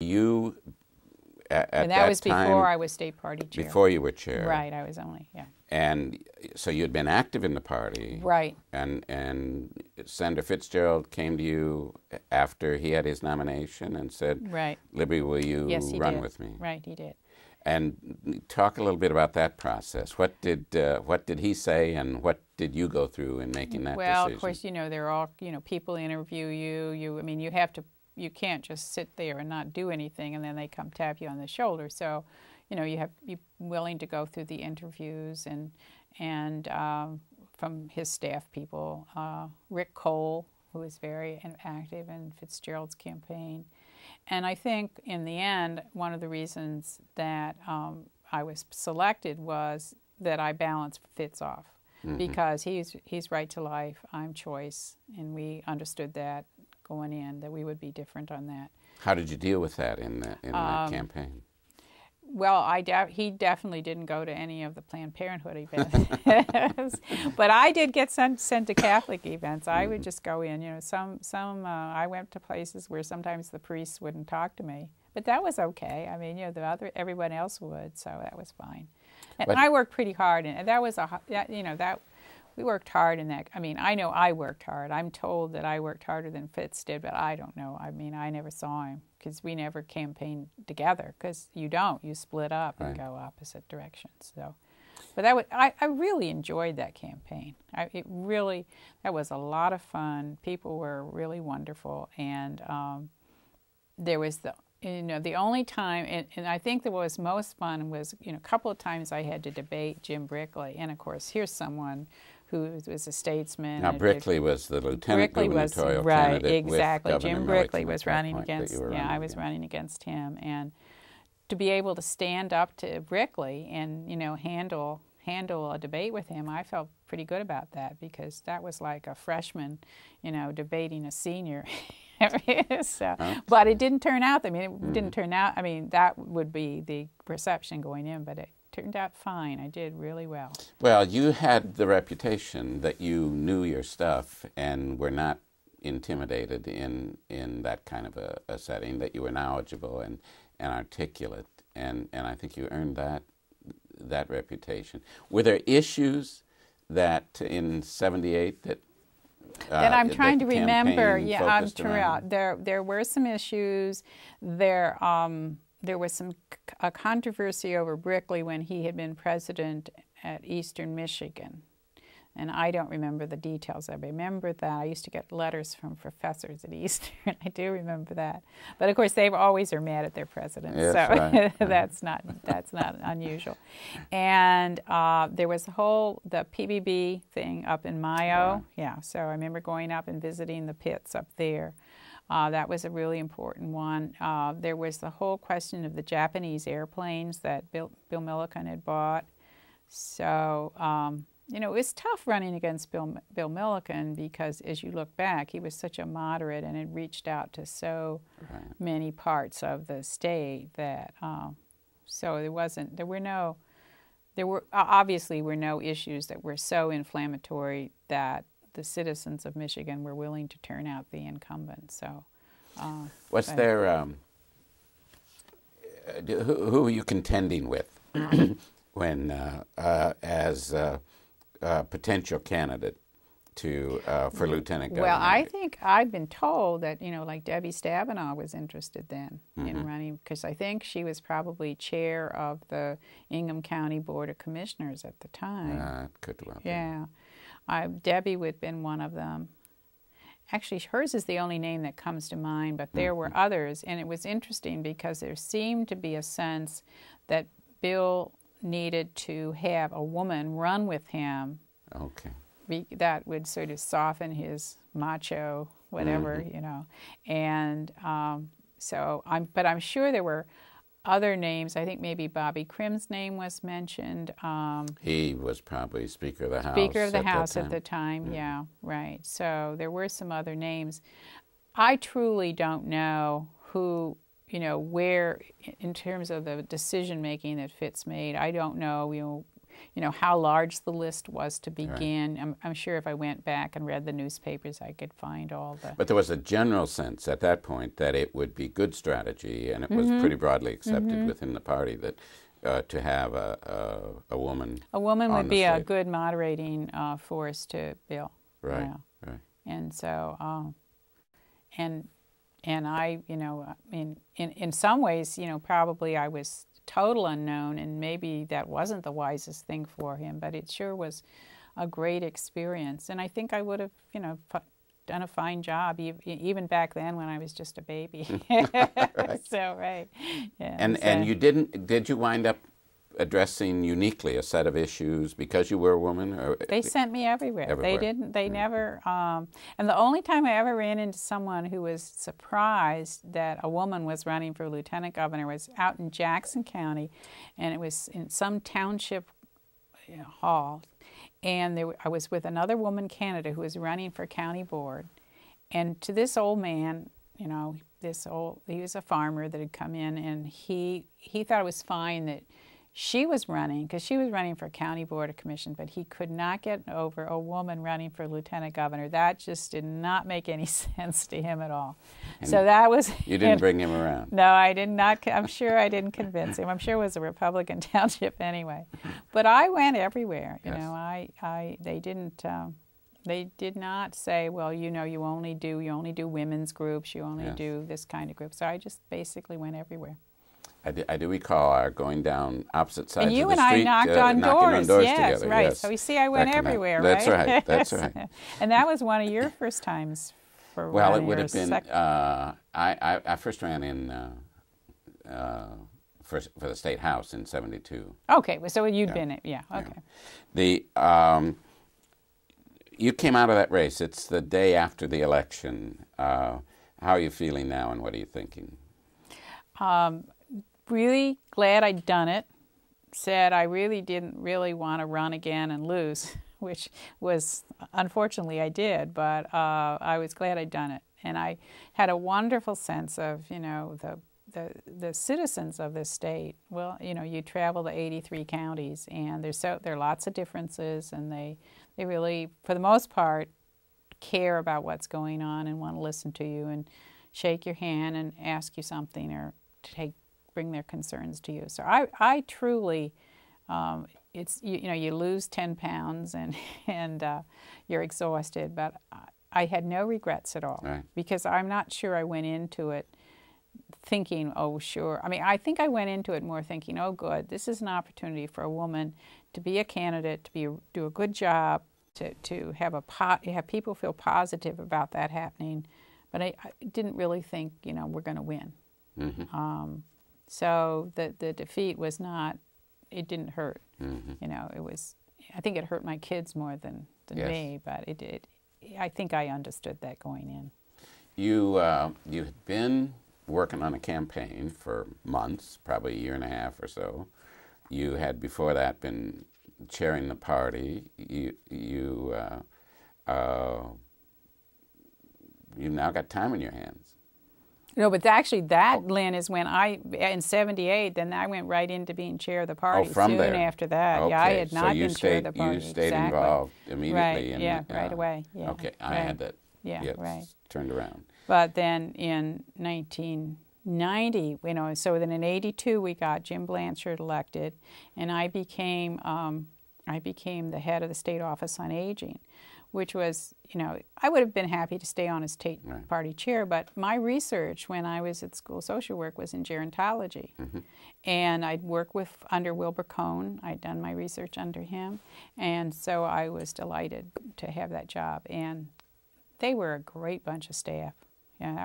you, at And that was time, before I was state party chair. Before you were chair. Right, I was only, yeah. And so you'd been active in the party. Right. And Senator Fitzgerald came to you after he had his nomination and said, right. Libby, will you run with me? Right, he did. And talk a little bit about that process. What did he say, and what did you go through in making that decision? Well, of course, they're all, people interview you. I mean, you can't just sit there and not do anything, and then they come tap you on the shoulder. So, you're willing to go through the interviews, and from his staff people, Rick Cole, who was very active in Fitzgerald's campaign. And I think in the end, one of the reasons that I was selected was that I balanced Fitz off, because he's right to life, I'm choice, and we understood that going in, that we would be different on that. How did you deal with that in that campaign? Well, he definitely didn't go to any of the Planned Parenthood events, but I did get sent to Catholic events. I would just go in. I went to places where sometimes the priests wouldn't talk to me, but that was okay. I mean, everyone else would, so that was fine. And I worked pretty hard, and that was we worked hard in that. I mean, I know I worked hard. I'm told that I worked harder than Fitz did, but I don't know. I mean, I never saw him because we never campaigned together, because you split up and go opposite directions. So, but I really enjoyed that campaign. That was a lot of fun. People were really wonderful, and there was the only time, and I think that what was most fun was, a couple of times I had to debate Jim Brickley, and of course here's someone who was a statesman. Now, Brickley was the lieutenant gubernatorial candidate. Right, exactly. With Jim Governor Brickley Milliken was running against, I was running against him. And to be able to stand up to Brickley and, handle a debate with him, I felt pretty good about that, because that was like a freshman, debating a senior. So, but it didn't turn out. I mean, it didn't turn out. I mean, that would be the perception going in, but it turned out fine. I did really well. Well, you had the reputation that you knew your stuff and were not intimidated in that kind of a setting, that you were knowledgeable and articulate, and I think you earned that reputation. Were there issues that in '78 that I'm trying to remember. Yeah, I'm true. There were some issues. There was a controversy over Brickley when he had been president at Eastern Michigan. And I don't remember the details. I remember that. I used to get letters from professors at Eastern. I do remember that. But of course, they always are mad at their presidents. Yes, so right. that's not unusual. And there was the PBB thing up in Mayo. Right. Yeah, so I remember going up and visiting the pits up there. That was a really important one. There was the whole question of the Japanese airplanes that Bill Milliken had bought. So, it was tough running against Bill Milliken, because as you look back, he was such a moderate and had reached out to so many parts of the state that, so there obviously were no issues that were so inflammatory that the citizens of Michigan were willing to turn out the incumbent. So, was there? Who were you contending with when, as a potential candidate for lieutenant governor? Well, I think I've been told that like Debbie Stabenow was interested then in running, because I think she was probably chair of the Ingham County Board of Commissioners at the time. Could well be. Yeah. Debbie would have been one of them. Actually, hers is the only name that comes to mind, but there were others, and it was interesting because there seemed to be a sense that Bill needed to have a woman run with him. Okay. That would sort of soften his macho, whatever, And but I'm sure there were other names. I think maybe Bobby Crim's name was mentioned. He was probably Speaker of the House. Speaker of the House at the time, yeah, right. So there were some other names. I truly don't know who, where, in terms of the decision-making that Fitz made. I don't know, you know, how large the list was to begin. Right. I'm sure if I went back and read the newspapers, I could find all the... But there was a general sense at that point that it would be good strategy, and it was pretty broadly accepted within the party that to have a woman. A woman would be a good moderating force to Bill. Right, you know. right. And so, and I, you know, in some ways, you know, probably I was total unknown, and maybe that wasn't the wisest thing for him, but it sure was a great experience. And I think I would have, you know, done a fine job even back then when I was just a baby. Right. So, right. Yeah, and you did you wind up addressing uniquely a set of issues because you were a woman? Or they sent me everywhere. They never, and the only time I ever ran into someone who was surprised that a woman was running for lieutenant governor was out in Jackson County, and it was in some township hall, and I was with another woman candidate who was running for county board, and to this old man, you know, he was a farmer that had come in, and he thought it was fine that she was running, because she was running for county board of commission, but he could not get over a woman running for lieutenant governor. That just did not make any sense to him at all. And so that was... You didn't bring him around? No, I did not. I'm sure I didn't convince him. I'm sure it was a Republican township anyway. But I went everywhere. You know, they did not say, well, you know, you only do women's groups, you only do this kind of group. So I just basically went everywhere. I do recall our going down opposite sides of the street. And you and I knocked on doors. Yes, together. right. Yes. So you see, I went everywhere, That's right? right. That's right. And that was one of your first times for Well, running. it would have been. I first ran in for the state house in '72. Okay, so you'd been it. Yeah. Okay. The you came out of that race. It's the day after the election. How are you feeling now, and what are you thinking? Really glad I'd done it. Said I really didn't want to run again and lose, which was, unfortunately, I did, but I was glad I'd done it. And I had a wonderful sense of, you know, the citizens of this state. Well, you know, you travel to 83 counties, and there are lots of differences, and they really, for the most part, care about what's going on and want to listen to you and shake your hand and ask you something or bring their concerns to you. So I truly, it's you know, you lose 10 pounds and you're exhausted, but I had no regrets at all. Right. Because I'm not sure I went into it thinking, oh sure. I mean, I think I went into it more thinking, oh good, this is an opportunity for a woman to be a candidate, to do a good job, to have people feel positive about that happening. But I didn't really think, you know, we're going to win. Mm-hmm. So the defeat was not, it didn't hurt. Mm-hmm. You know, it was, I think it hurt my kids more than me, but it did. I think I understood that going in. You had been working on a campaign for months, probably a year and a half or so. You had before that been chairing the party. You now got time on your hands. No, but actually that, Lynn, is when in '78, then I went right into being chair of the party soon after that. Okay. Yeah, I had not been chair of the party. You stayed involved immediately. Right, right away. Yeah. Okay, I had that turned around. But then in 1990, you know, so then in '82 we got Jim Blanchard elected, and I became the head of the state office on aging, which was, you know, I would have been happy to stay on as state party chair, but my research when I was at school social work was in gerontology. Mm-hmm. And I'd work under Wilbur Cohn. I'd done my research under him. And so I was delighted to have that job. And they were a great bunch of staff. Yeah,